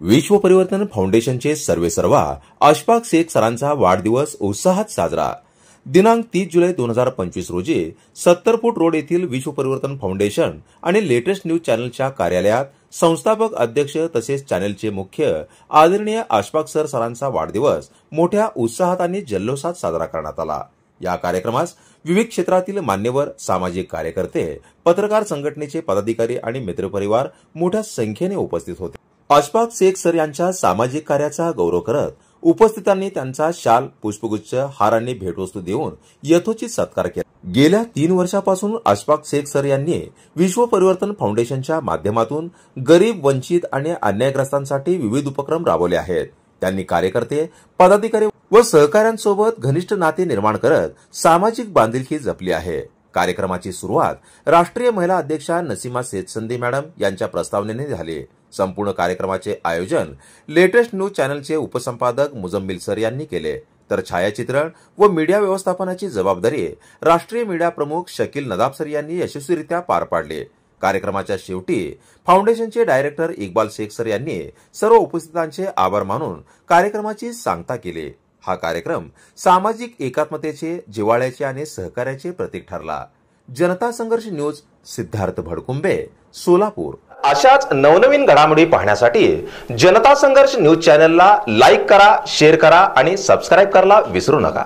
विश्व परिवर्तन फाउंडेशनचे सर्वेसर्वा अशफाक शेख सरांचा वाढदिवस उत्साहात साजरा। दिनांक 30 जुलै 2025 रोजी 70 फूट रोड येथील विश्व परिवर्तन फाउंडेशन आणि लेटेस्ट न्यूज चॅनलच्या कार्यालयात संस्थापक अध्यक्ष तसेच चॅनलचे मुख्य आदरणीय अशफाक सरांचा वाढदिवस मोठ्या उत्साहात आणि जल्लोषात साजरा करण्यात आला। या कार्यक्रमास विविध क्षेत्रातील मान्यवर, सामाजिक कार्यकर्ते, पत्रकार संघटनेचे पदाधिकारी आणि मित्रपरिवार मोठ्या संख्येने उपस्थित होते। अशफाक शेख सर यांच्या सामाजिक कार्याचा गौरव करत उपस्थितांनी त्यांचा शाल, पुष्पगुच्छ, हारांनी भेटवस्तू देऊन यथोचित सत्कार केला। गेल्या 3 वर्षापासून अशफाक शेख सर यांनी विश्व परिवर्तन फाउंडेशनच्या माध्यमातून गरीब, वंचित आणि अन्यायग्रस्तांसाठी विविध उपक्रम राबवले आहेत। त्यांनी कार्यकर्ते, पदाधिकारी व सहकाऱ्यांसोबत घनिष्ठ नाते निर्माण करत सामाजिक बांधिलकी जपली आहे। कार्यक्रमाची सुरुवात राष्ट्रीय महिला अध्यक्षा नसीमा सेठसंदी मॅडम यांच्या प्रस्तावनेने झाली। संपूर्ण कार्यक्रमाचे आयोजन लेटेस्ट न्यूज चॅनलचे उपसंपादक मुजम्मिल सर यांनी केले, तर छायाचित्रण व मीडिया व्यवस्थापनाची जबाबदारी राष्ट्रीय मीडिया प्रमुख शकील नदाब सर यांनी यशस्वीरित्या पार पाडली। कार्यक्रमाच्या शेवटी फाउंडेशनचे डायरेक्टर इक्बाल शेख सर यांनी सर्व उपस्थितांचे आभार मानून कार्यक्रमाची सांगता केली। हा कार्यक्रम सामाजिक एकात्मतेचे, जिव्हाळ्याचे आणि सहकार्याचे प्रतीक ठरला। जनता संघर्ष न्यूज, सिद्धार्थ भडकुंबे, सोलापूर। अशाच नवनवीन घडामोडी पाहण्यासाठी जनता संघर्ष न्यूज चॅनलला लाईक करा, शेअर करा आणि सबस्क्राइब करायला विसरू नका।